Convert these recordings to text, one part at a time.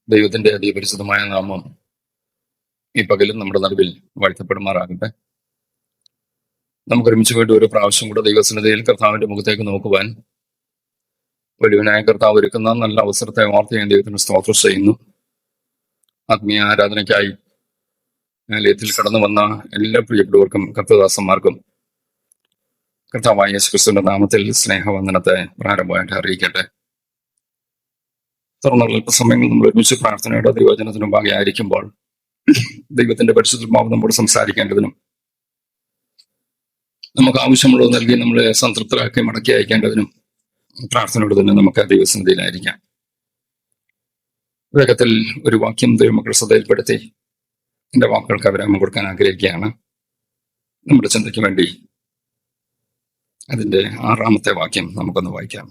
ദൈവത്തിന്റെ അതിപരിശുദ്ധമായ നാമം ഈ പകലും നമ്മുടെ നടുവിൽ വാഴ്ത്തപ്പെടുമാറാകട്ടെ. നമുക്ക് ഒരുമിച്ച് പോയിട്ട് ഒരു പ്രാവശ്യം കൂടെ ദൈവസന്നിധിയിൽ കർത്താവിന്റെ മുഖത്തേക്ക് നോക്കുവാൻ വലിയവനായ കർത്താവ് ഒരുക്കുന്ന നല്ല അവസരത്തെ ഓർത്ത് ഞാൻ ദൈവത്തിന് സ്തോത്രം ചെയ്യുന്നു. ആത്മീയ ആരാധനയ്ക്കായി ആലയത്തിൽ കടന്നു വന്ന എല്ലാ പ്രിയപ്പെട്ടവർക്കും കർത്തദാസന്മാർക്കും കർത്താവായ യേശു ക്രിസ്തുവിന്റെ നാമത്തിൽ സ്നേഹവന്ദനത്തെ പ്രാരംഭമായിട്ട് അറിയിക്കട്ടെ. തുറന്നുള്ള അല്പസമയങ്ങൾ നമ്മൾ ഒരുമിച്ച് പ്രാർത്ഥനയുടെ ദൈവവചനത്തിന് മുമ്പാകെ ആയിരിക്കുമ്പോൾ ദൈവത്തിന്റെ പരിശുദ്ധാത്മാവ് നമ്മോട് സംസാരിക്കേണ്ടതിനും നമുക്ക് ആവശ്യമുള്ളത് നൽകി നമ്മളെ സംതൃപ്തരാക്കി മടക്കി അയക്കേണ്ടതിനും പ്രാർത്ഥനയോട് തന്നെ നമുക്ക് ദൈവസന്നിധിയിലായിരിക്കാം. വേഗത്തിൽ ഒരു വാക്യം ദൈവമക്കൾ ശ്രദ്ധയിൽപ്പെടുത്തി എന്റെ വാക്കുകൾക്ക് വിരാമം കൊടുക്കാൻ ആഗ്രഹിക്കുകയാണ്. നമ്മുടെ ചിന്തയ്ക്ക് വേണ്ടി അതിന്റെ 6-ാമത്തെ വാക്യം നമുക്കൊന്ന് വായിക്കാം.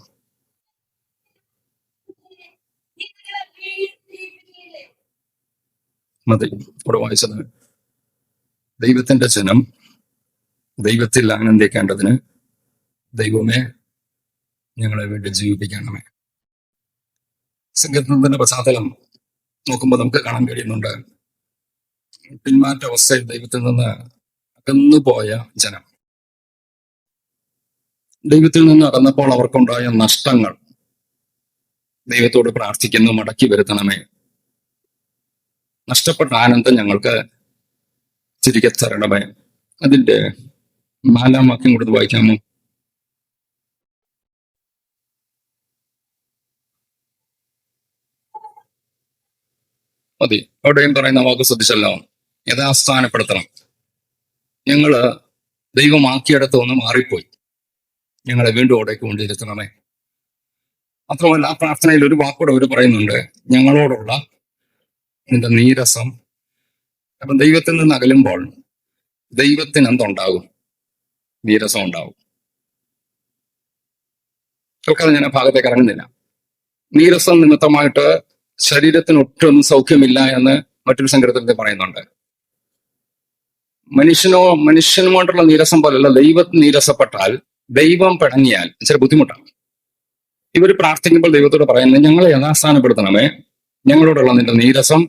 മതി ഇവിടെ വായിച്ചത്, ദൈവത്തിന്റെ ജനം ദൈവത്തിൽ ആനന്ദിക്കേണ്ടതിന് ദൈവമേ ഞങ്ങളെ വേണ്ടി ജീവിപ്പിക്കണമേ. സങ്കീർത്തനത്തിന്റെ പശ്ചാത്തലം നോക്കുമ്പോൾ നമുക്ക് കാണാൻ കഴിയുന്നുണ്ട്, പിന്മാറ്റ അവസ്ഥയിൽ ദൈവത്തിൽ നിന്ന് അകന്നുപോയ ജനം ദൈവത്തിൽ നിന്ന് അകന്നപ്പോൾ അവർക്കുണ്ടായ നഷ്ടങ്ങൾ ദൈവത്തോട് പ്രാർത്ഥിക്കുന്നു, മടക്കി വരുത്തണമേ, നഷ്ടപ്പെട്ട ആനന്ദം ഞങ്ങൾക്ക് തിരികെ തരണമേ. അതിന്റെ 4-ാം വാക്യം കൊടുത്ത് വായിക്കാമോ? മതി. അവിടെയും പറയുന്ന വാക്ക് ശ്രദ്ധിച്ചല്ലോ, യഥാസ്ഥാനപ്പെടുത്തണം. ഞങ്ങള് ദൈവമാക്കിയിടത്ത് ഒന്ന് മാറിപ്പോയി, ഞങ്ങളെ വീണ്ടും അവിടേക്ക് കൊണ്ടിരുത്തണമേ. മാത്രമല്ല ആ പ്രാർത്ഥനയിൽ ഒരു വാക്കൂടെ അവർ പറയുന്നുണ്ട്, ഞങ്ങളോടുള്ള നിന്റെ നീരസം. അപ്പം ദൈവത്തിൽ നിന്ന് അകലുമ്പോൾ ദൈവത്തിന് എന്തുണ്ടാകും? നീരസം ഉണ്ടാവും. തൽക്കാലം ഞാൻ ആ ഭാഗത്തേക്ക് ഇറങ്ങുന്നില്ല. നീരസം നിമിത്തമായിട്ട് ശരീരത്തിന് ഒട്ടും സൗഖ്യമില്ല എന്ന് മറ്റൊരു സങ്കീർത്തനത്തിൽ പറയുന്നുണ്ട്. മനുഷ്യനുമായിട്ടുള്ള നീരസം പോലല്ല, ദൈവത്തിന് നീരസപ്പെട്ടാൽ, ദൈവം പിണങ്ങിയാൽ ഇച്ചിരി ബുദ്ധിമുട്ടാണ്. ഇവർ പ്രാർത്ഥിക്കുമ്പോൾ ദൈവത്തോട് പറയുന്നത്, ഞങ്ങളെ യഥാസ്ഥാനപ്പെടുത്തണമേ, ഞങ്ങളോടുള്ള നിന്റെ നീരസം.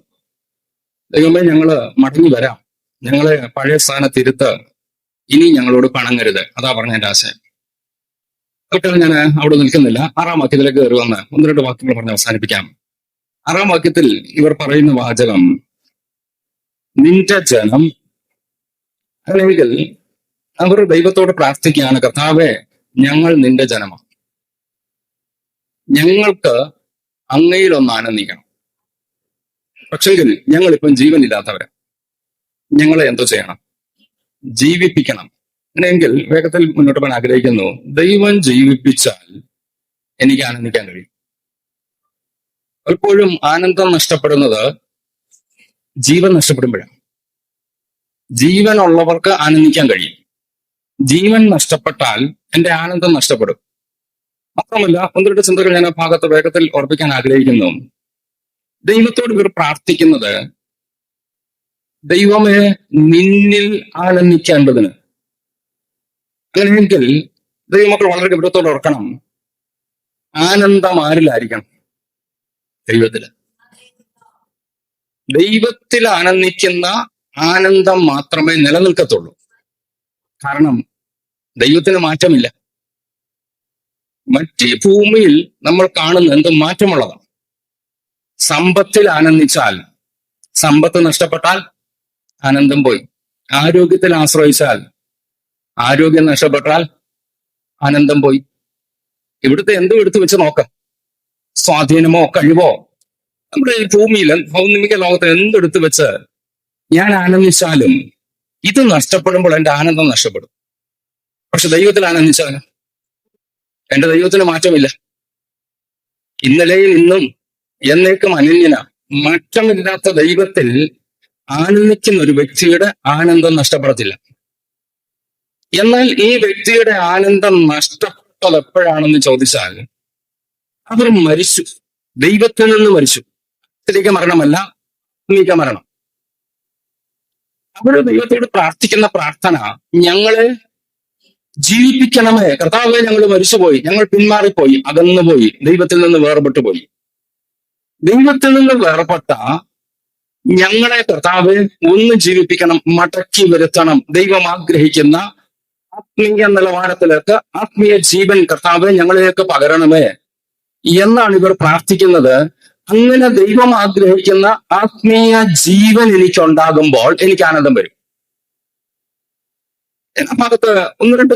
ദൈവമേ, ഞങ്ങള് മടങ്ങി വരാം, ഞങ്ങളെ പഴയ സ്ഥാനത്തിരുത്ത്, ഇനി ഞങ്ങളോട് പണങ്ങരുത്. അതാ പറഞ്ഞ എന്റെ ആശയം. ഒരിക്കലും ഞാൻ അവിടെ നിൽക്കുന്നില്ല. 6-ാം വാക്യത്തിലേക്ക് കയറി വന്ന് 1-2 വാക്യങ്ങൾ പറഞ്ഞ് അവസാനിപ്പിക്കാം. 6-ാം വാക്യത്തിൽ ഇവർ പറയുന്ന വാചകം, നിന്റെ ജനം. അല്ലെങ്കിൽ അവർ ദൈവത്തോട് പ്രാർത്ഥിക്കുകയാണ്, കർത്താവേ ഞങ്ങൾ നിന്റെ ജനമാണ്, ഞങ്ങൾക്ക് അങ്ങയിലൊന്ന് ആനന്ദിക്കണം. പക്ഷെങ്കിൽ ഞങ്ങളിപ്പം ജീവനില്ലാത്തവരാ, ഞങ്ങളെ എന്തോ ചെയ്യണം? ജീവിപ്പിക്കണം. അങ്ങനെയെങ്കിൽ വേഗത്തിൽ മുന്നോട്ട് പോകാൻ ആഗ്രഹിക്കുന്നു. ദൈവം ജീവിപ്പിച്ചാൽ എനിക്ക് ആനന്ദിക്കാൻ കഴിയും. പലപ്പോഴും ആനന്ദം നഷ്ടപ്പെടുന്നത് ജീവൻ നഷ്ടപ്പെടുമ്പോഴാണ്. ജീവനുള്ളവർക്ക് ആനന്ദിക്കാൻ കഴിയും, ജീവൻ നഷ്ടപ്പെട്ടാൽ എന്റെ ആനന്ദം നഷ്ടപ്പെടും. മാത്രമല്ല 1-2 ചിന്തകൾ ഞാൻ ആ ഭാഗത്ത് വേഗത്തിൽ ഓർപ്പിക്കാൻ ആഗ്രഹിക്കുന്നു. ദൈവത്തോട് ഇവർ പ്രാർത്ഥിക്കുന്നത്, ദൈവമേ നിന്നിൽ ആനന്ദിക്കേണ്ടതിന്. അങ്ങനെയെങ്കിൽ ദൈവമക്കൾ വളരെ ഗൗരവത്തോടെ ഓർക്കണം, ആനന്ദം ആരിലായിരിക്കണം? ദൈവത്തില്. ദൈവത്തിൽ ആനന്ദിക്കുന്ന ആനന്ദം മാത്രമേ നിലനിൽക്കത്തുള്ളൂ. കാരണം ദൈവത്തിന് മാറ്റമില്ല. മറ്റ് ഭൂമിയിൽ നമ്മൾ കാണുന്ന എന്ത് മാറ്റമുള്ളതാണ്. സമ്പത്തിൽ ആനന്ദിച്ചാൽ സമ്പത്ത് നഷ്ടപ്പെട്ടാൽ ആനന്ദം പോയി. ആരോഗ്യത്തിൽ ആശ്രയിച്ചാൽ ആരോഗ്യം നഷ്ടപ്പെട്ടാൽ ആനന്ദം പോയി. ഇവിടുത്തെ എന്തും എടുത്തു വെച്ച് നോക്കാം, സ്വാധീനമോ കഴിവോ, നമ്മുടെ ഈ ഭൂമിയിൽ ഭൗമിക ലോകത്ത് എന്തെടുത്ത് വെച്ച് ഞാൻ ആനന്ദിച്ചാലും ഇത് നഷ്ടപ്പെടുമ്പോൾ എന്റെ ആനന്ദം നഷ്ടപ്പെടും. പക്ഷെ ദൈവത്തിൽ ആനന്ദിച്ചാൽ എന്റെ ദൈവത്തിന് മാറ്റമില്ല. ഇന്നലെയും ഇന്നും എന്നേക്കും അനന്യന. മാറ്റമില്ലാത്ത ദൈവത്തിൽ ആനന്ദിക്കുന്ന ഒരു വ്യക്തിയുടെ ആനന്ദം നഷ്ടപ്പെടത്തില്ല. എന്നാൽ ഈ വ്യക്തിയുടെ ആനന്ദം നഷ്ടപ്പെട്ടത് എപ്പോഴാണെന്ന് ചോദിച്ചാൽ, അവർ മരിച്ചു, ദൈവത്തിൽ നിന്ന് മരിച്ചു. ശരിക്കും മരണമല്ല, ആത്മീക മരണം. അവർ ദൈവത്തോട് പ്രാർത്ഥിക്കുന്ന പ്രാർത്ഥന, ഞങ്ങളെ ജീവിപ്പിക്കണമേ. കർത്താവേ ഞങ്ങൾ മരിച്ചുപോയി, ഞങ്ങൾ പിന്മാറിപ്പോയി, അകന്നുപോയി, ദൈവത്തിൽ നിന്ന് വേർപെട്ടു പോയി. ദൈവത്തിൽ നിന്ന് വേർപെട്ട ഞങ്ങളെ കർത്താവ് ഒന്ന് ജീവിപ്പിക്കണം, മടക്കി വരുത്തണം. ദൈവം ആഗ്രഹിക്കുന്ന ആത്മീയ നിലവാരത്തിലേക്ക് ആത്മീയ ജീവൻ കർത്താവ് ഞങ്ങളിലേക്ക് പകരണമേ എന്നാണ് ഇവർ പ്രാർത്ഥിക്കുന്നത്. അങ്ങനെ ദൈവം ആഗ്രഹിക്കുന്ന ആത്മീയ ജീവൻ എനിക്കുണ്ടാകുമ്പോൾ എനിക്ക് ആനന്ദം വരും. എന്ന ഭാഗത്ത് ഒന്ന് രണ്ട്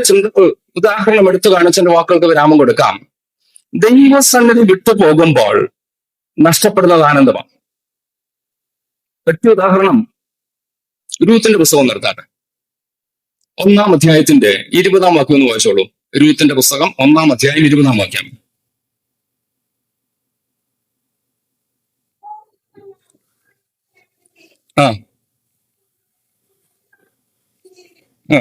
ഉദാഹരണം എടുത്തു കാണിച്ചെന്റെ വാക്കുകൾക്ക് വിരാമം കൊടുക്കാം. ദൈവസന്നിധി വിട്ടു പോകുമ്പോൾ നഷ്ടപ്പെടുന്നത് ആനന്ദമാണ്. ഒറ്റ ഉദാഹരണം രൂത്തിന്റെ പുസ്തകം നിർത്താട്ടെ. 1-ാം അധ്യായത്തിന്റെ 20-ാം വാക്യം ഒന്ന് വായിച്ചോളൂ. രൂത്തിന്റെ പുസ്തകം 1-ാം അധ്യായം 20-ാം വാക്യം. ആ ആ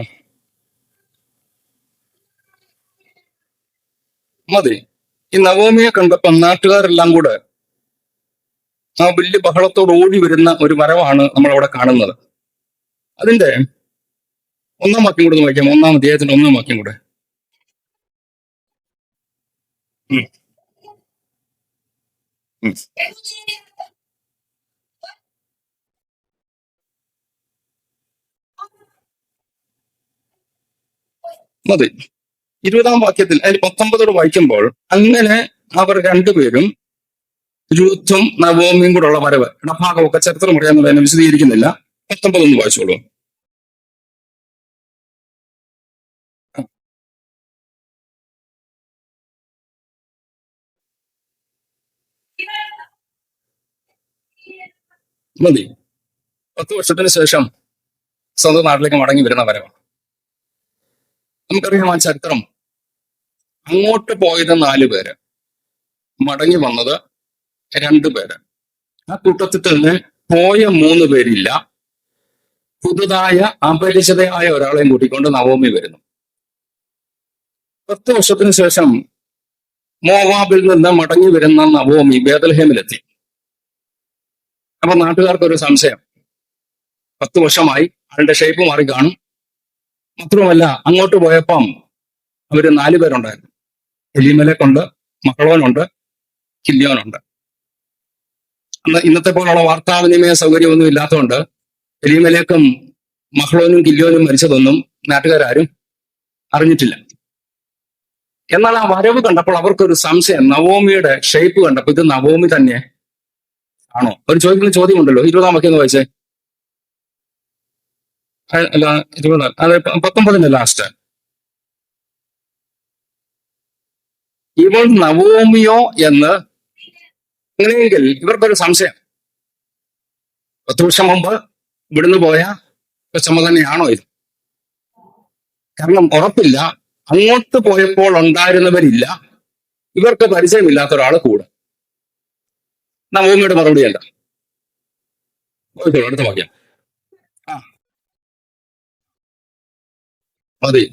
മതി. ഈ നവോമിയെ കണ്ടപ്പം നാട്ടുകാരെല്ലാം കൂടെ ആ വലിയ ബഹളത്തോട് ഓടി വരുന്ന ഒരു വരവാണ് നമ്മൾ അവിടെ കാണുന്നത്. അതിന്റെ 1-ാം വാക്യം കൂടെ ഒന്ന് വായിക്കാം. 1-ാം അധ്യായത്തിന്റെ 1-ാം വാക്യം കൂടെ. ഉം, ഉം. മതി. 20-ാം വാക്യത്തിൽ അതിൽ 19 വായിക്കുമ്പോൾ അങ്ങനെ അവർ രണ്ടുപേരും രൂത്തും നവോമിയും കൂടെ ഉള്ള വരവ്, ഇടഭാഗമൊക്കെ ചരിത്രം അറിയാമെന്നുള്ളതിനെ വിശദീകരിക്കുന്നില്ല. 19 ഒന്ന് വായിച്ചോളൂ. മതി. 10 വർഷത്തിന് ശേഷം സ്വന്തം നാട്ടിലേക്ക് മടങ്ങി വരുന്ന വരവാണ്. നമുക്കറിയാം ആ ചരിത്രം. അങ്ങോട്ട് പോയത് 4 പേര്, മടങ്ങി വന്നത് 2 പേര്. ആ കൂട്ടത്തിൽ തന്നെ പോയ 3 പേരില്ല. പുതുതായ അപരിചിതയായ ഒരാളെയും കൂട്ടിക്കൊണ്ട് നവോമി വരുന്നു. 10 വർഷത്തിന് ശേഷം മോവാബിൽ നിന്ന് മടങ്ങി വരുന്ന നവോമി ബേത്ലഹേമിലെത്തി. അപ്പൊ നാട്ടുകാർക്ക് ഒരു സംശയം. 10 വർഷമായി, ആളുടെ ഷേപ്പ് മാറി കാണും. മാത്രമല്ല അങ്ങോട്ട് പോയപ്പം അവര് 4 പേരുണ്ടായിരുന്നു. എലീമേലെക്കുണ്ട്, മഹ്ലോനുണ്ട്, കില്യോനുണ്ട്. അന്ന് ഇന്നത്തെ പോലുള്ള വാർത്താവിനിമയ സൗകര്യമൊന്നും ഇല്ലാത്തതുകൊണ്ട് എലീമേലെക്കും മഹ്ലോനും കില്യോനും മരിച്ചതൊന്നും നാട്ടുകാരും അറിഞ്ഞിട്ടില്ല. എന്നാൽ ആ വരവ് കണ്ടപ്പോൾ അവർക്കൊരു സംശയം. നവോമിയുടെ ഷേപ്പ് കണ്ടപ്പോൾ ഇത് നവോമി തന്നെ ആണോ? അവർ ചോദിക്കുന്ന ചോദ്യമുണ്ടല്ലോ. 20-ാം വാക്യം ഒന്ന് വായിച്ചേ. അല്ല, 20, അതെ, 19 ലാസ്റ്റ്. ഇവൾ നവോമിയോ എന്ന്. അങ്ങനെയെങ്കിൽ ഇവർക്കൊരു സംശയം. 10 വർഷം മുമ്പ് ഇവിടുന്ന് പോയ കൊച്ചമ്മ തന്നെയാണോ ഇത്? കാരണം ഉറപ്പില്ല. അങ്ങോട്ട് പോയപ്പോൾ ഉണ്ടായിരുന്നവരില്ല, ഇവർക്ക് പരിചയമില്ലാത്ത ഒരാൾ കൂടെ. നവോമിയുടെ മറുപടി എന്താ? അടുത്ത വാക്യം. ആ മതി.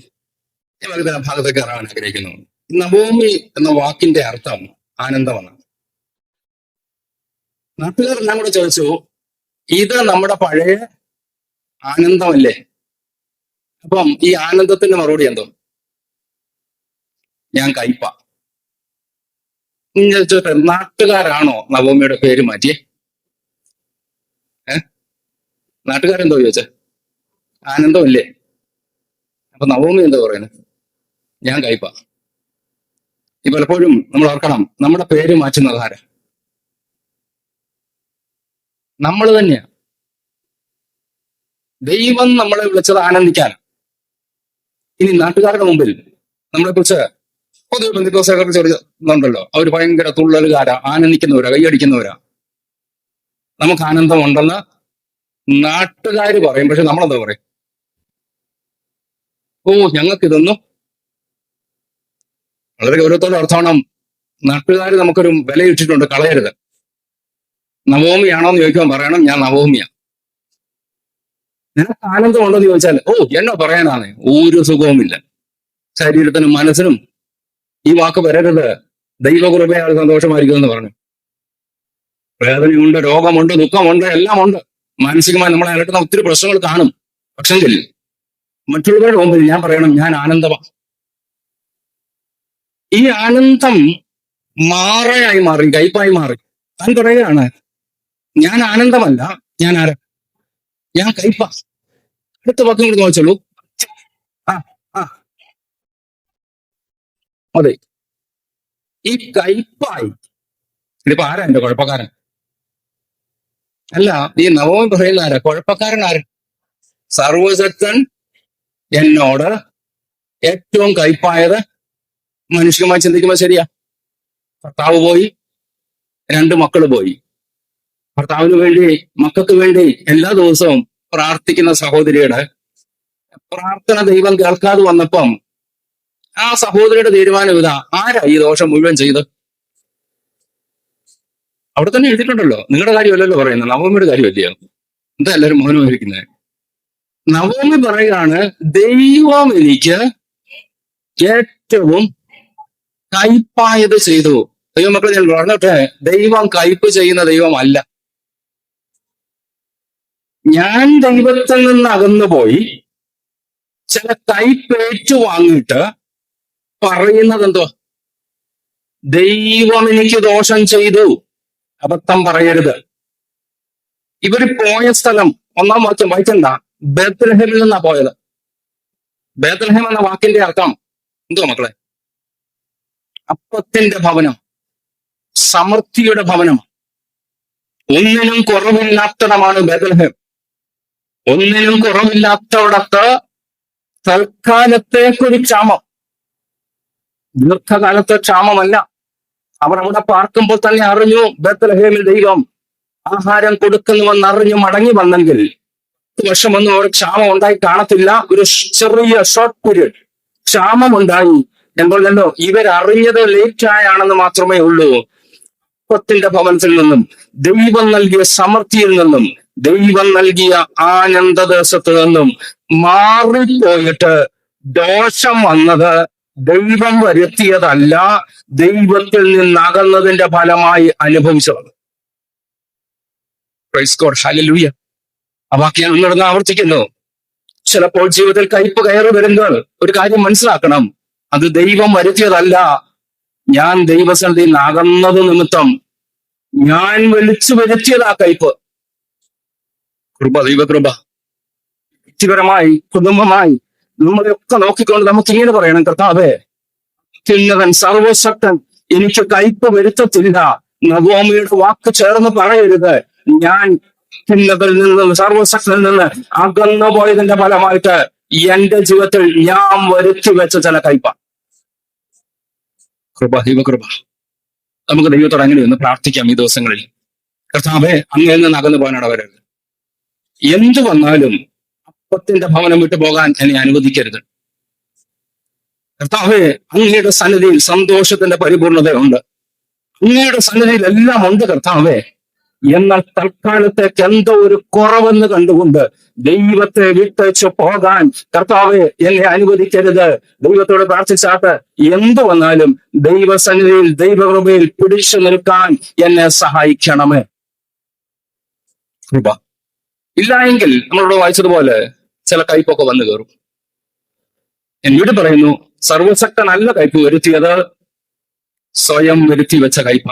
ഞാൻ ഭാഗത്തേക്ക് കയറാൻ ആഗ്രഹിക്കുന്നു. നവോമി എന്ന വാക്കിന്റെ അർത്ഥം ആനന്ദമാണ്. നാട്ടുകാരെല്ലാം കൂടെ ചോദിച്ചു, ഇത് നമ്മുടെ പഴയ ആനന്ദമല്ലേ? അപ്പം ഈ ആനന്ദത്തിന്റെ മറുപടി എന്തോ? ഞാൻ കയ്പ. ചോദിച്ചോട്ടെ, നാട്ടുകാരാണോ നവോമിയുടെ പേര് മാറ്റിയേ? നാട്ടുകാരെന്തോ ചോദിച്ചേ? ആനന്ദമല്ലേ? അപ്പൊ നവോമി എന്താ പറയുന്നത്? ഞാൻ കയ്പ. ഈ പലപ്പോഴും നമ്മൾ ഓർക്കണം, നമ്മുടെ പേര് മാറ്റുന്നത് ആരാ? നമ്മൾ തന്നെയാ. ദൈവം നമ്മളെ വിളിച്ചത് ആനന്ദിക്കാൻ. ഇനി നാട്ടുകാരുടെ മുമ്പിൽ നമ്മളെ കുറിച്ച് പൊതുവെ ബന്ധുക്കോസൊക്കെ ചോദിക്കുന്നുണ്ടല്ലോ, അവർ ഭയങ്കര തുള്ളലുകാരാ, ആനന്ദിക്കുന്നവരാ, കൈയടിക്കുന്നവരാ. നമുക്ക് ആനന്ദമുണ്ടെന്ന് നാട്ടുകാര് പറയും. പക്ഷെ നമ്മളെന്താ പറയും? ഓ, ഞങ്ങൾക്കിതൊന്നും. വളരെ ഗൗരവത്തോടെ അർത്ഥമാണ്. നാട്ടുകാർ നമുക്കൊരു വില ഇട്ടിട്ടുണ്ട്, കളയരുത്. നവോമിയാണോ എന്ന് ചോദിക്കുമ്പോൾ പറയണം, ഞാൻ നവോമിയ. നിനക്ക് ആനന്ദമുണ്ടോ എന്ന് ചോദിച്ചാൽ, ഓ, എന്നോ പറയാനാണ്, ഒരു സുഖവുമില്ല. ശരീരത്തിനും മനസ്സിനും ഈ വാക്ക് വരരുത്. ദൈവകൃപയാൽ സന്തോഷമായിരിക്കും എന്ന് പറഞ്ഞു. വേദനയുണ്ട്, രോഗമുണ്ട്, ദുഃഖമുണ്ട്, എല്ലാം ഉണ്ട്. മാനസികമായി നമ്മളെ അലട്ടുന്ന ഒത്തിരി പ്രശ്നങ്ങൾ കാണും. പക്ഷെങ്കിൽ മറ്റുള്ളവരുടെ മുമ്പിൽ ഞാൻ പറയണം, ഞാൻ ആനന്ദമാണ്. ഈ ആനന്ദം മാറയായി മാറി, കയ്പായി മാറി. താൻ പറയുകയാണ്, ഞാൻ ആനന്ദമല്ല, ഞാൻ ആരാ? ഞാൻ കയ്പ. അടുത്ത വാക്യം കൂടി വായിച്ചോളൂ. ആ ആ അതെ, ഈ കയ്പായി. ഇതിപ്പോ ആരാ എന്റെ കുഴപ്പക്കാരൻ? അല്ല, ഈ നവമി പറയുന്ന ആരാ കുഴപ്പക്കാരൻ? ആര്? സർവശക്തൻ എന്നോട് ഏറ്റവും കയ്പായത് മനുഷ്യമായി ചിന്തിക്കുമ്പോൾ ശരിയാ. ഭർത്താവ് പോയി, 2 മക്കള് പോയി. ഭർത്താവിന് വേണ്ടി, മക്കൾക്ക് വേണ്ടി എല്ലാ ദിവസവും പ്രാർത്ഥിക്കുന്ന സഹോദരിയുടെ പ്രാർത്ഥന ദൈവം കേൾക്കാതെ വന്നപ്പം ആ സഹോദരിയുടെ തീരുമാനം ഇതാ, ആരാ ഈ ദോഷം മുഴുവൻ ചെയ്ത്? അവിടെ തന്നെ എഴുതിയിട്ടുണ്ടല്ലോ. നിങ്ങളുടെ കാര്യമല്ലല്ലോ പറയുന്നത്, നവമിയുടെ കാര്യമല്ലയോ? എന്താ എല്ലാവരും മൗനമായിരിക്കുന്നത്? നവമി പറയുകയാണ്, ദൈവം എനിക്ക് ഏറ്റവും കയ്പായത് ചെയ്തു. ദൈവമക്കളെ, ഞാൻ പറഞ്ഞോട്ടെ, ദൈവം കയ്പ് ചെയ്യുന്ന ദൈവമല്ല. ഞാൻ ദൈവത്തിൽ നിന്ന് അകന്നുപോയി ചില കയ്പേറ്റു വാങ്ങിയിട്ട് പറയുന്നത് എന്തോ? ദൈവം എനിക്ക് ദോഷം ചെയ്തു. അബദ്ധം പറയരുത്. ഇവര് പോയ സ്ഥലം 1-ാം വാക്യം വായിക്കണ്ട, ബേത്ലഹേമിൽ നിന്നാ പോയത്. ബേത്ലഹേം എന്ന വാക്കിന്റെ അർത്ഥം എന്തോ മക്കളെ? അപ്പത്തിന്റെ ഭവനം, സമൃദ്ധിയുടെ ഭവനം. ഒന്നിനും കുറവില്ലാത്തടമാണ് ബേത്ലഹേം. ഒന്നിനും കുറവില്ലാത്തവിടത്ത് തൽക്കാലത്തേക്കൊരു ക്ഷാമം, ദീർഘകാലത്തെ ക്ഷാമമല്ല. അവർ അവിടെ പാർക്കുമ്പോൾ തന്നെ അറിഞ്ഞു, ബേത്ലഹേമിൽ ദൈവം ആഹാരം കൊടുക്കുന്നുവെന്ന് അറിഞ്ഞു മടങ്ങി വന്നെങ്കിൽ 10 വർഷമൊന്നും അവർ ക്ഷാമം ഉണ്ടായി കാണത്തില്ല. ഒരു ചെറിയ ഷോർട്ട് പീരീഡ് ക്ഷാമം ഉണ്ടായി. എന്തല്ലോ ഇവരറിഞ്ഞത് ലേറ്റായാണെന്ന് മാത്രമേ ഉള്ളൂ. അപ്പത്തിന്റെ ഭവനത്തിൽ നിന്നും, ദൈവം നൽകിയ സമൃദ്ധിയിൽ നിന്നും, ദൈവം നൽകിയ ആനന്ദദേശത്ത് നിന്നും മാറിപ്പോയിട്ട് ദോഷം വന്നത് ദൈവം വരുത്തിയതല്ല, ദൈവത്തിൽ നിന്നകന്നതിന്റെ ഫലമായി അനുഭവിച്ചത്. Praise God, hallelujah. ആ വാക്യം ഒന്നിടന്ന് ആവർത്തിക്കുന്നു. ചിലപ്പോൾ ജീവിതത്തിൽ കയ്പ് കയറി വരുമ്പോൾ ഒരു കാര്യം മനസ്സിലാക്കണം, അത് ദൈവം വരുത്തിയതല്ല. ഞാൻ ദൈവസന്നിധിയിൽ നിന്ന് അകന്നത് നിമിത്തം ഞാൻ വിളിച്ചു വരുത്തിയതാ കയ്പ്. കൃപ, ദൈവകൃപ. വ്യക്തിപരമായി, കുടുംബമായി നമ്മളെയൊക്കെ നോക്കിക്കൊണ്ട് നമുക്ക് ഇങ്ങനെ പറയണം, കർത്താവേ, അത്യുന്നതൻ സർവശക്തൻ എനിക്ക് കയ്പ് വരുത്തത്തില്ല. നവോമിയുടെ വാക്ക് ചേർന്ന് പറയരുത്, ഞാൻ അത്യുന്നതനിൽ നിന്ന്, സർവശക്തനിൽ നിന്ന് അകന്നു പോയതിന്റെ ഫലമായിട്ട് എന്റെ ജീവിതത്തിൽ ഞാൻ വരുത്തി വെച്ച ചില കയ്പ. കൃപ, ദൈവകൃപ. നമുക്ക് ദൈവത്തോട് അങ്ങനെ ഒന്ന് പ്രാർത്ഥിക്കാം ഈ ദിവസങ്ങളിൽ. കർത്താവേ, അങ്ങയിൽ നിന്ന് അകന്നു പോകാൻ ഇടവരരുത്. എന്തു വന്നാലും അപ്പത്തിന്റെ ഭവനം വിട്ടു പോകാൻ എന്നെ അനുവദിക്കരുത്. കർത്താവേ, അങ്ങയുടെ സന്നിധിയിൽ സന്തോഷത്തിന്റെ പരിപൂർണതയുണ്ട്. അങ്ങയുടെ സന്നിധിയിൽ എല്ലാം ഉണ്ട് കർത്താവേ. എന്നാൽ തൽക്കാലത്തേക്ക് എന്തോ ഒരു കുറവെന്ന് കണ്ടുകൊണ്ട് ദൈവത്തെ വിട്ടേച്ച് പോകാൻ കർത്താവെ എന്നെ അനുവദിക്കരുത്. ദൈവത്തോട് പ്രാർത്ഥിച്ചാട്ട് എന്തു വന്നാലും ദൈവസന്നിധിയിൽ, ദൈവകൃപയിൽ പിടിച്ചു നിൽക്കാൻ എന്നെ സഹായിക്കണമേ. കൃപ ഇല്ല എങ്കിൽ നമ്മളിവിടെ വായിച്ചതുപോലെ ചില കയ്പൊക്കെ വന്നു കയറും. എന്നോട് പറയുന്നു, സർവശക്തനല്ല കയ്പ് വരുത്തിയത്, സ്വയം വരുത്തി വെച്ച കയ്പ.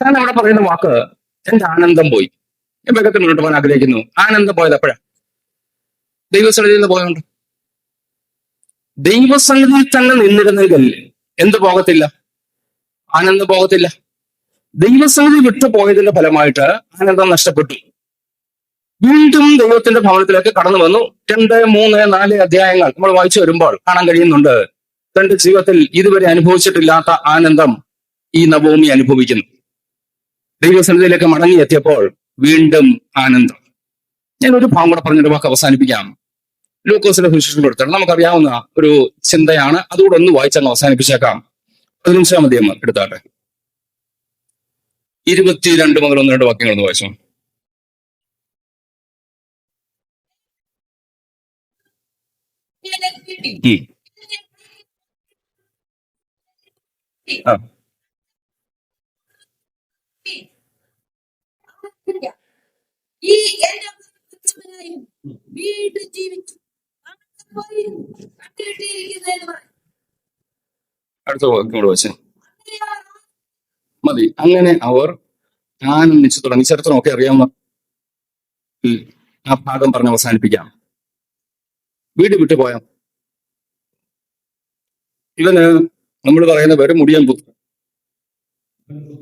ഞാൻ അവിടെ പറയുന്ന വാക്ക്, എന്റെ ആനന്ദം പോയി. ഞാൻ വേഗത്തിൽ മുന്നോട്ട് പോകാൻ ആഗ്രഹിക്കുന്നു. ആനന്ദം പോയത് എപ്പോഴാ? ദൈവസന്നിധിയിൽ നിന്ന് പോയോണ്ട്. ദൈവസന്നിധിയിൽ തന്നെ നിന്നിരുന്നെങ്കിൽ എന്ത് പോകത്തില്ല? ആനന്ദം പോകത്തില്ല. ദൈവസന്നിധി വിട്ടുപോയതിന്റെ ഫലമായിട്ട് ആനന്ദം നഷ്ടപ്പെട്ടു. വീണ്ടും ദൈവത്തിന്റെ ഭവനത്തിലേക്ക് കടന്നു വന്നു. 2, 3, 4 അധ്യായങ്ങൾ നമ്മൾ വായിച്ചു വരുമ്പോൾ കാണാൻ കഴിയുന്നുണ്ട്, തന്റെ ജീവിതത്തിൽ ഇതുവരെ അനുഭവിച്ചിട്ടില്ലാത്ത ആനന്ദം ഈ നവോമി അനുഭവിക്കുന്നു. ദൈവസന്നിധിയിലേക്ക് മടങ്ങിയെത്തിയപ്പോൾ വീണ്ടും ആനന്ദം. ഞാൻ ഒരു ഭാഗം കൂടെ പറഞ്ഞൊരു വാക്ക് അവസാനിപ്പിക്കാം. ലൂക്കോസിന്റെ സുവിശേഷം എടുത്തിട്ട് നമുക്കറിയാവുന്ന ഒരു ചിന്തയാണ്, അതുകൂടെ ഒന്ന് വായിച്ചങ്ങ് അവസാനിപ്പിച്ചേക്കാം. 15-ാം അധ്യായം എടുത്താട്ടെ. 22 മുതൽ 1-2 വാക്യങ്ങൾ ഒന്ന് വായിച്ചു. ആ ഈ എന്റെ വീണ്ടും ജീവിച്ചു അടുത്ത വാക്യം കൂടെ വായിച്ചു. മതി. അങ്ങനെ അവർ ആനന്ദിച്ചു തുടങ്ങി. ചരിത്രമൊക്കെ അറിയാവുന്ന ആ ഭാഗം പറഞ്ഞ് അവസാനിപ്പിക്കാം. വീട് വിട്ടു പോയ ഇവന് നമ്മൾ പറയുന്ന പേര് മുടിയൻ പുത്രൻ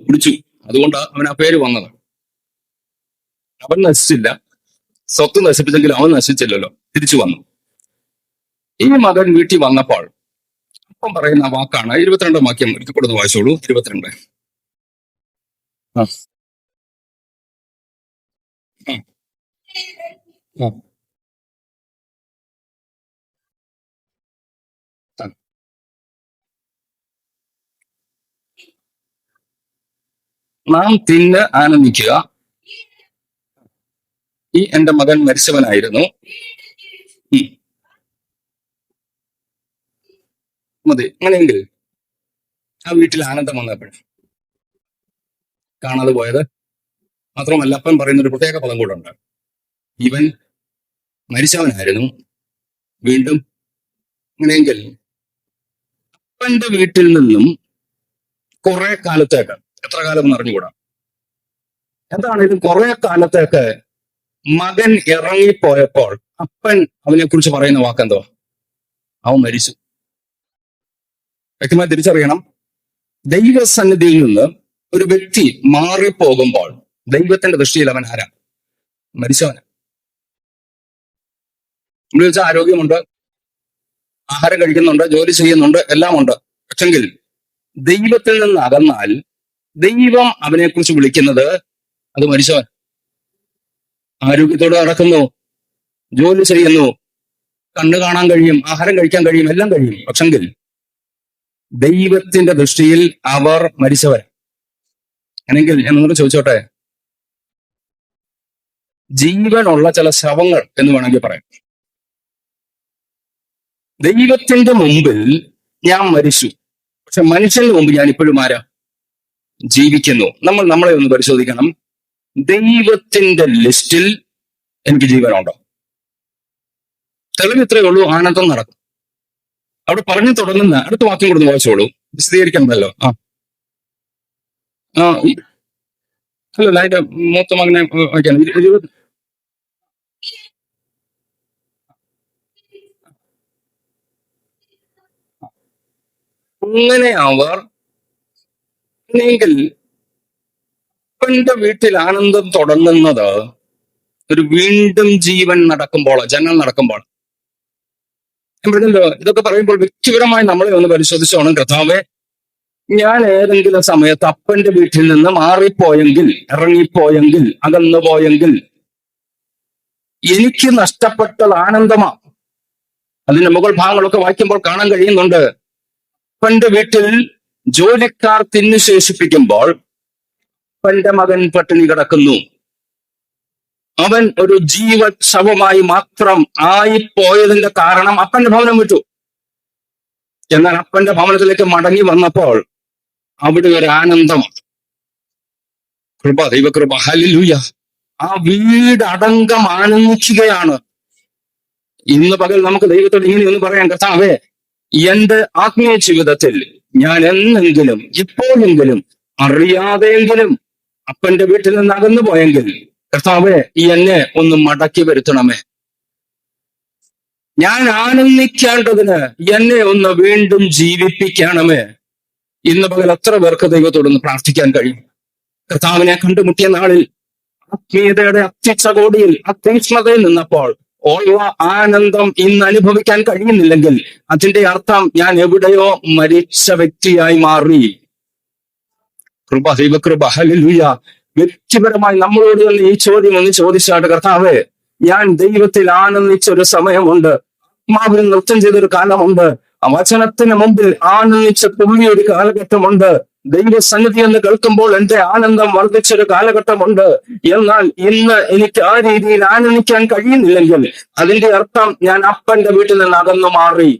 പിടിച്ചു. അതുകൊണ്ട് അവൻ ആ പേര് വന്നത്. അവൻ നശിച്ചില്ല, സ്വത്ത് നശിപ്പിച്ചെങ്കിലും അവൻ നശിച്ചില്ലല്ലോ, തിരിച്ചു വന്നു. ഈ മകൻ വീട്ടിൽ വന്നപ്പോൾ അപ്പം പറയുന്ന വാക്കാണ് 22 വാക്യം. ഒരിക്കൽ കൊടുത്ത് വായിച്ചോളൂ. 22. ആ, ആ, ആ, ആ. നാം തിന്ന് ആനന്ദിക്കുക. ഈ എന്റെ മകൻ മരിച്ചവനായിരുന്നു. ഉം, മതി. അങ്ങനെയെങ്കിൽ ആ വീട്ടിൽ ആനന്ദം വന്നപ്പോൾ കാണാതെ പോയത് മാത്രമല്ല, അപ്പൻ പറയുന്ന ഒരു പ്രത്യേക പദം കൂടെ ഉണ്ട്. ഇവൻ മരിച്ചവനായിരുന്നു, വീണ്ടും. അങ്ങനെയെങ്കിൽ അപ്പന്റെ വീട്ടിൽ നിന്നും കുറെ കാലത്തേക്ക്, എത്ര കാലം എന്ന് അറിഞ്ഞുകൂടാ, എന്താണേലും കുറെ കാലത്തേക്ക് മകൻ ഇറങ്ങിപ്പോയപ്പോൾ അപ്പൻ അവനെ കുറിച്ച് പറയുന്ന വാക്കെന്തോ? അവൻ മരിച്ചു. വ്യക്തമായി തിരിച്ചറിയണം. ദൈവസന്നിധിയിൽ നിന്ന് ഒരു വ്യക്തി മാറിപ്പോകുമ്പോൾ ദൈവത്തിന്റെ ദൃഷ്ടിയിൽ അവൻ ആരാ? മരിച്ചവന്. നമ്മൾ ചോദിച്ചാൽ ആരോഗ്യമുണ്ട്, ആഹാരം കഴിക്കുന്നുണ്ട്, ജോലി ചെയ്യുന്നുണ്ട്, എല്ലാം ഉണ്ട്. പക്ഷെങ്കിൽ ദൈവത്തിൽ നിന്ന് അകന്നാൽ ദൈവം അവനെ കുറിച്ച് വിളിക്കുന്നത് അത് മരിച്ചവൻ. ആരോഗ്യത്തോടെ നടക്കുന്നു, ജോലി ചെയ്യുന്നു, കണ്ണു കാണാൻ കഴിയും, ആഹാരം കഴിക്കാൻ കഴിയും, എല്ലാം കഴിയും. പക്ഷെങ്കിൽ ദൈവത്തിന്റെ ദൃഷ്ടിയിൽ അവർ മരിച്ചവൻ. അല്ലെങ്കിൽ ഞാൻ നിങ്ങളോട് ചോദിച്ചോട്ടെ, ജീവനുള്ള ചില ശവങ്ങൾ എന്ന് വേണമെങ്കിൽ പറയാം. ദൈവത്തിന്റെ മുമ്പിൽ ഞാൻ മരിച്ചു, പക്ഷെ മനുഷ്യന്റെ മുമ്പ് ഞാൻ ഇപ്പോഴും ആരാ? ജീവിക്കുന്നു. നമ്മൾ നമ്മളെ ഒന്ന് പരിശോധിക്കണം. ദൈവത്തിന്റെ ലിസ്റ്റിൽ എനിക്ക് ജീവനുണ്ടോ? തെളിവ് ഇത്രയേ ഉള്ളൂ. ആനന്ദം നടക്കും. അവിടെ പറഞ്ഞു തുടങ്ങുന്ന അടുത്ത വാക്യം കൊടുത്ത് വായിച്ചോളൂ. വിശദീകരിക്കണമല്ലോ. അല്ലല്ല, അതിന്റെ മൂത്ത മകനെ വായിക്കാൻ 20. അങ്ങനെ അവർ എങ്കിൽ അപ്പന്റെ വീട്ടിൽ ആനന്ദം തുടങ്ങുന്നത് ഒരു വീണ്ടും ജീവൻ നടക്കുമ്പോൾ, ജനനം നടക്കുമ്പോൾ. ഞാൻ പറഞ്ഞല്ലോ, ഇതൊക്കെ പറയുമ്പോൾ വ്യക്തിപരമായി നമ്മളെ ഒന്ന് പരിശോധിച്ചോണം. കർത്താവേ, ഞാൻ ഏതെങ്കിലും സമയത്ത് അപ്പന്റെ വീട്ടിൽ നിന്ന് മാറിപ്പോയെങ്കിൽ, ഇറങ്ങിപ്പോയെങ്കിൽ, അകന്നു പോയെങ്കിൽ എനിക്ക് നഷ്ടപ്പെട്ടത് ആനന്ദമാ. അതിന്റെ മുകൾ ഭാഗങ്ങളൊക്കെ വായിക്കുമ്പോൾ കാണാൻ കഴിയുന്നുണ്ട്. അപ്പന്റെ വീട്ടിൽ ജോലിക്കാർ തിന്നു ശേഷിപ്പിക്കുമ്പോൾ അപ്പന്റെ മകൻ പട്ടിണി കിടക്കുന്നു. അവൻ ഒരു ജീവശവമായി മാത്രം ആയിപ്പോയതിന്റെ കാരണം അപ്പന്റെ ഭവനം വിട്ടു. എന്നാൽ അപ്പന്റെ ഭവനത്തിലേക്ക് മടങ്ങി വന്നപ്പോൾ അവിടെ ഒരു ആനന്ദം. കൃപ, ദൈവകൃപ, ഹല്ലേലൂയ. ആ വീടടങ്കം ആനന്ദിക്കുകയാണ്. ഇന്ന് പകൽ നമുക്ക് ദൈവത്തോട് ഇങ്ങനെ ഒന്ന് പറയാൻ, കർത്താവേ, എന്റെ ആത്മീയ ജീവിതത്തിൽ ഞാൻ എന്നെങ്കിലും എപ്പോഴെങ്കിലും അറിയാതെയെങ്കിലും അപ്പന്റെ വീട്ടിൽ നിന്ന് അകന്നു പോയെങ്കിൽ കർത്താവേ, എന്നെ ഒന്ന് മടക്കി വരുത്തണമേ. ഞാൻ ആനന്ദിക്കേണ്ടതിന് എന്നെ ഒന്ന് വീണ്ടും ജീവിപ്പിക്കണമേ. ഇന്ന് പകൽ എത്ര പേർക്ക് ദൈവത്തോടൊന്ന് പ്രാർത്ഥിക്കാൻ കഴിയും? കർത്താവിനെ കണ്ടുമുട്ടിയ നാളിൽ ആത്മീയതയുടെ അത്യുച്ചകോടിയിൽ തീക്ഷ്ണതയിൽ നിന്നപ്പോൾ ഉള്ള ആനന്ദം ഇന്ന് അനുഭവിക്കാൻ കഴിയുന്നില്ലെങ്കിൽ അതിന്റെ അർത്ഥം ഞാൻ എവിടെയോ മരിച്ച വ്യക്തിയായി മാറി. കൃപ, ദൈവകൃപ, ഹല്ലേലൂയ. വ്യക്തിപരമായി നമ്മളോട് തന്നെ ഈ ചോദ്യം ഒന്ന് ചോദിച്ചാട്ട്, കർത്താവേ, ഞാൻ ദൈവത്തിൽ ആനന്ദിച്ച ഒരു സമയമുണ്ട്, ആത്മാവിൽ നൃത്തം ചെയ്തൊരു കാലമുണ്ട്, വചനത്തിന് മുമ്പിൽ ആനന്ദിച്ച തുള്ളിയൊരു കാലഘട്ടമുണ്ട്, ദൈവസന്നിധി എന്ന് കേൾക്കുമ്പോൾ എന്റെ ആനന്ദം വർദ്ധിച്ചൊരു കാലഘട്ടമുണ്ട്. എന്നാൽ ഇന്ന് എനിക്ക് ആ രീതിയിൽ ആനന്ദിക്കാൻ കഴിയുന്നില്ലെങ്കിൽ അതിന്റെ അർത്ഥം ഞാൻ അപ്പന്റെ വീട്ടിൽ നിന്ന് അകന്നു മാറി.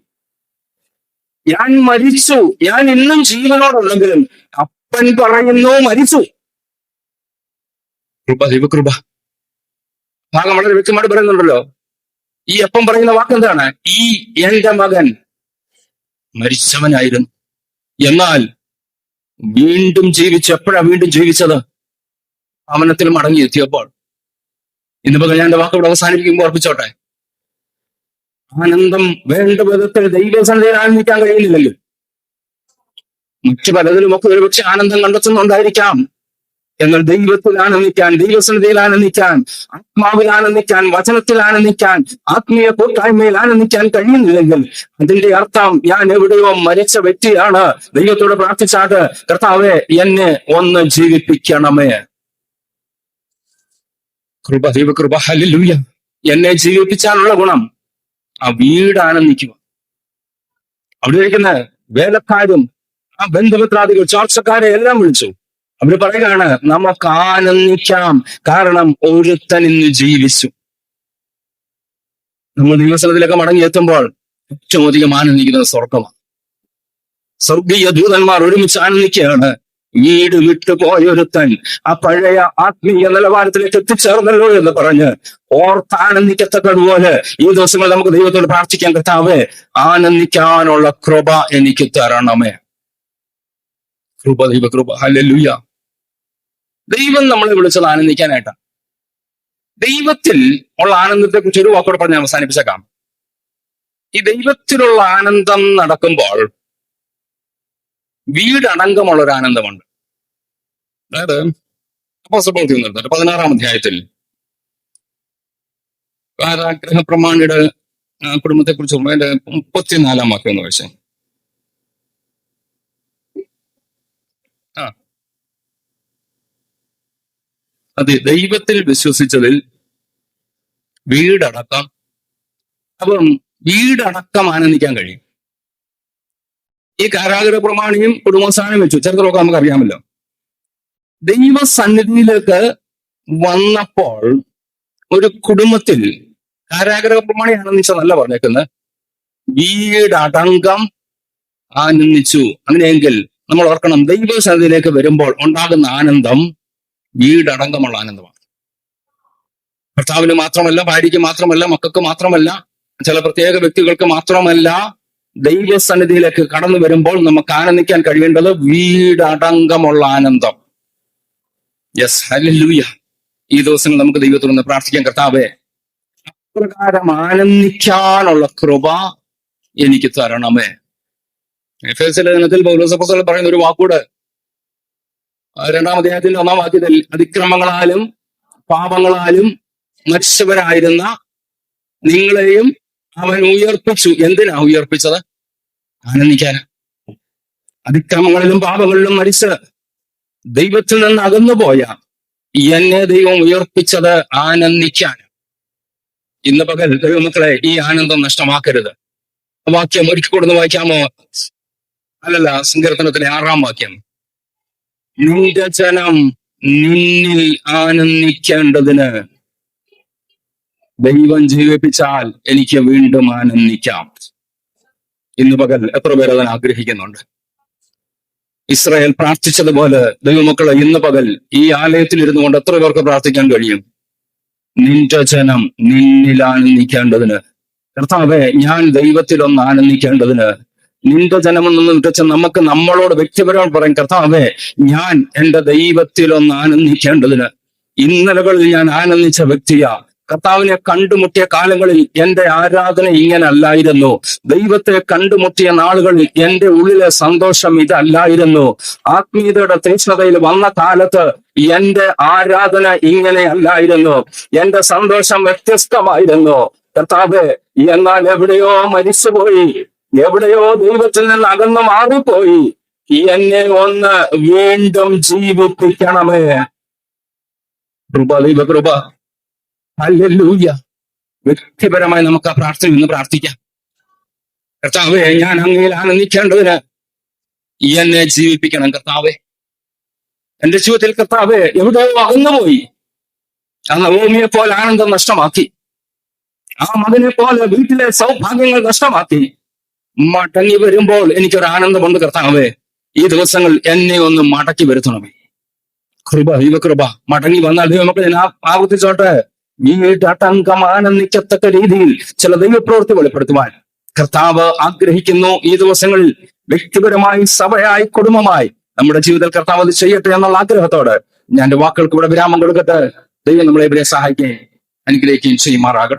ഞാൻ മരിച്ചു. ഞാൻ ഇന്നും ജീവനോടുണ്ടെങ്കിലും അപ്പൻ പറയുന്നു മരിച്ചു. കൃപ, ദൈവകൃപ. ഭാഗം വളരെ വ്യക്തമായിട്ട് പറയുന്നുണ്ടല്ലോ. ഈ അപ്പം പറയുന്ന വാക്കെന്താണ്? ഈ എന്റെ മകൻ മരിച്ചവനായിരുന്നു, എന്നാൽ വീണ്ടും ജീവിച്ചു. എപ്പോഴാ വീണ്ടും ജീവിച്ചത്? ഭവനത്തിൽ മടങ്ങിയെത്തിയപ്പോൾ. ഇന്ന് പകൽ ഞാൻ എന്റെ വാക്കോട് അവസാനിപ്പിക്കുമ്പോൾ ഉറപ്പിച്ചോട്ടെ, ആനന്ദം വേണ്ട വിധത്തിൽ ദൈവസന്നിധിയിൽ ആനന്ദിക്കാൻ കഴിയുന്നില്ലെങ്കിൽ മറ്റു പലതിലുമൊക്കെ ഒരുപക്ഷെ ആനന്ദം കണ്ടെത്തുന്നുണ്ടായിരിക്കാം. എന്നാൽ ദൈവത്തിൽ ആനന്ദിക്കാൻ, ദൈവസന്നിധിയിൽ ആനന്ദിക്കാൻ, ആത്മാവിൽ ആനന്ദിക്കാൻ, വചനത്തിൽ ആനന്ദിക്കാൻ, ആത്മീയ കൂട്ടായ്മയിൽ ആനന്ദിക്കാൻ കഴിയുന്നില്ലെങ്കിൽ അതിന്റെ അർത്ഥം ഞാൻ എവിടെയോ മരിച്ച വ്യക്തിയാണ്. ദൈവത്തോട് പ്രാർത്ഥിച്ചാട്ട്, കർത്താവേ എന്നെ ഒന്ന് ജീവിപ്പിക്കണമേ. കൃപ, ദൈവകൃപ, ഹല്ലേലൂയ. എന്നെ ജീവിപ്പിച്ചാലുള്ള ഗുണം ആ വീട് ആനന്ദിക്കുക. അവിടെ ഇരിക്കുന്ന വേലക്കാരും ആ ബന്ധുമിത്രാദികൾ ചാർച്ചക്കാരെ എല്ലാം വിളിച്ചു. അവര് പറയുകയാണ്, നമുക്ക് ആനന്ദിക്കാം, കാരണം ഒരുത്തൻ ഇന്ന് ജീവിച്ചു. നമ്മൾ ദൈവസ്ഥലത്തിലൊക്കെ മടങ്ങിയെത്തുമ്പോൾ ഏറ്റവും അധികം ആനന്ദിക്കുന്നത് സ്വർഗമാണ്. സ്വർഗീയ ദൂതന്മാർ ഒരുമിച്ച് ആനന്ദിക്കുകയാണ്. വീട് വിട്ടുപോയൊരുത്തൻ ആ പഴയ ആത്മീയ നിലവാരത്തിലേക്ക് എത്തിച്ചേർന്നല്ലോ എന്ന് പറഞ്ഞ് ഓർത്താനന്ദിക്കത്തക്കതുപോലെ ഈ ദിവസങ്ങൾ നമുക്ക് ദൈവത്തോട് പ്രാർത്ഥിക്കാൻ, കർത്താവേ ആനന്ദിക്കാനുള്ള കൃപ എനിക്ക് തരണമേ. കൃപ, ദൈവകൃപ, ഹല്ലേലൂയ. ദൈവം നമ്മളെ വിളിച്ചത് ആനന്ദിക്കാനായിട്ടാണ്. ദൈവത്തിൽ ഉള്ള ആനന്ദത്തെ കുറിച്ച് ഒരു വാക്കോടെ പറഞ്ഞ് അവസാനിപ്പിച്ചേക്കാം. ഈ ദൈവത്തിലുള്ള ആനന്ദം നടക്കുമ്പോൾ വീടടങ്കമുള്ള ഒരു ആനന്ദമുണ്ട്. അതായത് അപ്പോസ്തലപ്രവൃത്തി 16-ാം അധ്യായത്തിൽ കാരാഗ്രഹ പ്രമാണിയുടെ കുടുംബത്തെ കുറിച്ച് അതിന്റെ 34-ാം വാക്യം എന്ന് വെച്ചേ. അത് ദൈവത്തിൽ വിശ്വസിച്ചതിൽ വീടടക്കം, അപ്പം വീടടക്കം ആനന്ദിക്കാൻ കഴിയും. ഈ കാരാഗ്രഹ പ്രമാണിയും കുടുംബസ്ഥാനം വെച്ചു ചരിത്രമൊക്കെ നമുക്ക് അറിയാമല്ലോ. ദൈവസന്നിധിയിലേക്ക് വന്നപ്പോൾ ഒരു കുടുംബത്തിൽ കാരാഗ്രഹ പ്രമാണി ആനന്ദിച്ചതല്ല പറഞ്ഞേക്കുന്നത്, വീടടങ്കം ആനന്ദിച്ചു. അങ്ങനെയെങ്കിൽ നമ്മൾ ഓർക്കണം, ദൈവസന്നിധിയിലേക്ക് വരുമ്പോൾ ഉണ്ടാകുന്ന ആനന്ദം വീടടങ്കമുള്ള ആനന്ദമാണ്. ഭർത്താവിന് മാത്രമല്ല, ഭാര്യയ്ക്ക് മാത്രമല്ല, മക്കൾക്ക് മാത്രമല്ല, ചില പ്രത്യേക വ്യക്തികൾക്ക് മാത്രമല്ല. ദൈവസന്നിധിയിലേക്ക് കടന്നു വരുമ്പോൾ നമുക്ക് ആനന്ദിക്കാൻ കഴിയേണ്ടത് വീടടങ്കമുള്ള ആനന്ദം. Yes, hallelujah. ഈ ദിവസങ്ങൾ നമുക്ക് ദൈവത്തോട് പ്രാർത്ഥിക്കാൻ, കർത്താവേ അപ്രകാരം ആനന്ദിക്കാനുള്ള കൃപ എനിക്ക് തരണമേ. എഫേസ്യരുടെ ദിനത്തിൽ പൗലോസ് അപ്പോസ്തലൻ പറയുന്ന ഒരു വാക്കൂടെ 2-ാം അധ്യായത്തിന്റെ 1-ാം വാക്യത്തിൽ, അതിക്രമങ്ങളാലും പാപങ്ങളാലും മരിച്ചവരായിരുന്ന നിങ്ങളെയും അവൻ ഉയർപ്പിച്ചു. എന്തിനാ ഉയർപ്പിച്ചത്? ആനന്ദിക്കാൻ. അതിക്രമങ്ങളിലും പാപങ്ങളിലും മരിച്ച് ദൈവത്തിൽ നിന്ന് അകന്നുപോയ എന്നെ ദൈവം ഉയർപ്പിച്ചത് ആനന്ദിക്കാൻ. ഇന്ന് പകൽ ദൈവമക്കളെ ഈ ആനന്ദം നഷ്ടമാക്കരുത്. വാക്യം ഒരിക്കൽ കൊടുന്ന് വായിക്കാമോ? അല്ലല്ല, സങ്കീർത്തനത്തിലെ 6-ാം വാക്യം. നിന്റെ ജനം നിന്നിൽ ആനന്ദിക്കേണ്ടതിന് ദൈവം ജീവിപ്പിച്ചാൽ എനിക്ക് വീണ്ടും ആനന്ദിക്കാം. ഇന്ന് പകൽ എത്ര പേർ അതിനെ ആഗ്രഹിക്കുന്നുണ്ട്? ഇസ്രായേൽ പ്രാർത്ഥിച്ചതുപോലെ ദൈവമക്കളെ ഇന്ന് പകൽ ഈ ആലയത്തിൽ ഇരുന്നു കൊണ്ട് എത്ര പേർക്ക് പ്രാർത്ഥിക്കാൻ കഴിയും? നിന്റെ ജനം നിന്നിൽ ആനന്ദിക്കേണ്ടതിന്. കർത്താവേ, ഞാൻ ദൈവത്തിലൊന്ന് ആനന്ദിക്കേണ്ടതിന്. നിന്റെ ജനമെന്ന് വെച്ചാൽ നമുക്ക് നമ്മളോട് വ്യക്തിപരമായി പറയും, കർത്താവേ ഞാൻ എന്റെ ദൈവത്തിലൊന്ന് ആനന്ദിക്കേണ്ടതിന്. ഇന്നലകളിൽ ഞാൻ ആനന്ദിച്ച വ്യക്തിയാ. കർത്താവിനെ കണ്ടുമുട്ടിയ കാലങ്ങളിൽ എന്റെ ആരാധന ഇങ്ങനെ അല്ലായിരുന്നു. ദൈവത്തെ കണ്ടുമുട്ടിയ നാളുകളിൽ എന്റെ ഉള്ളിലെ സന്തോഷം ഇതല്ലായിരുന്നു. ആത്മീയതയുടെ തീക്ഷ്ണതയിൽ വന്ന കാലത്ത് എന്റെ ആരാധന ഇങ്ങനെ അല്ലായിരുന്നു. എന്റെ സന്തോഷം വ്യത്യസ്തമായിരുന്നു. കർത്താവേ, എന്നാൽ എവിടെയോ മരിച്ചുപോയി, എവിടെയോ ദൈവത്തിൽ നിന്ന് അകന്നു മാറിപ്പോയി. എന്നെ ഒന്ന് വീണ്ടും ജീവിപ്പിക്കണമേ. കൃപ, ദൈവകൃപ, ഹല്ലേലൂയ. വ്യക്തിപരമായി നമുക്ക് ആ പ്രാർത്ഥന ഇന്ന് പ്രാർത്ഥിക്കാം. കർത്താവേ, ഞാൻ അങ്ങയിൽ ആനന്ദിക്കേണ്ടതിന് എന്നെ ജീവിപ്പിക്കണം. കർത്താവേ, എന്റെ ജീവിതത്തിൽ കർത്താവേ എവിടെയോ അകന്നുപോയി. ആ നവോമിയെ പോലെ ആനന്ദം നഷ്ടമാക്കി, ആ മകനെ പോലെ വീട്ടിലെ സൗഭാഗ്യങ്ങൾ നഷ്ടമാക്കി. മടങ്ങി വരുമ്പോൾ എനിക്കൊരു ആനന്ദമുണ്ട്. കർത്താവേ, ഈ ദിവസങ്ങൾ എന്നെ ഒന്ന് മടക്കി വരുത്തണമേ. കൃപ, ദൈവകൃപ. മടങ്ങി വന്നാൽ ദൈവമക്കൾ ഞാൻ ആവർത്തിച്ചോട്ടെ, വീടടങ്കം ആനന്ദിക്കത്തക്ക രീതിയിൽ ചില ദൈവപ്രവൃത്തി വെളിപ്പെടുത്തുവാൻ കർത്താവ് ആഗ്രഹിക്കുന്നു. ഈ ദിവസങ്ങളിൽ വ്യക്തിപരമായി, സഭയായി, കുടുംബമായി നമ്മുടെ ജീവിതത്തിൽ കർത്താവ് അത് ചെയ്യട്ടെ എന്നുള്ള ആഗ്രഹത്തോടെ ഞാൻ എന്റെ വാക്കുകൾക്ക് ഇവിടെ വിരാമം കൊടുക്കട്ടെ. ദൈവം നമ്മളെ ഇവരെ സഹായിക്കുകയും അനുഗ്രഹിക്കുകയും ചെയ്യുമാറാകട്ടെ.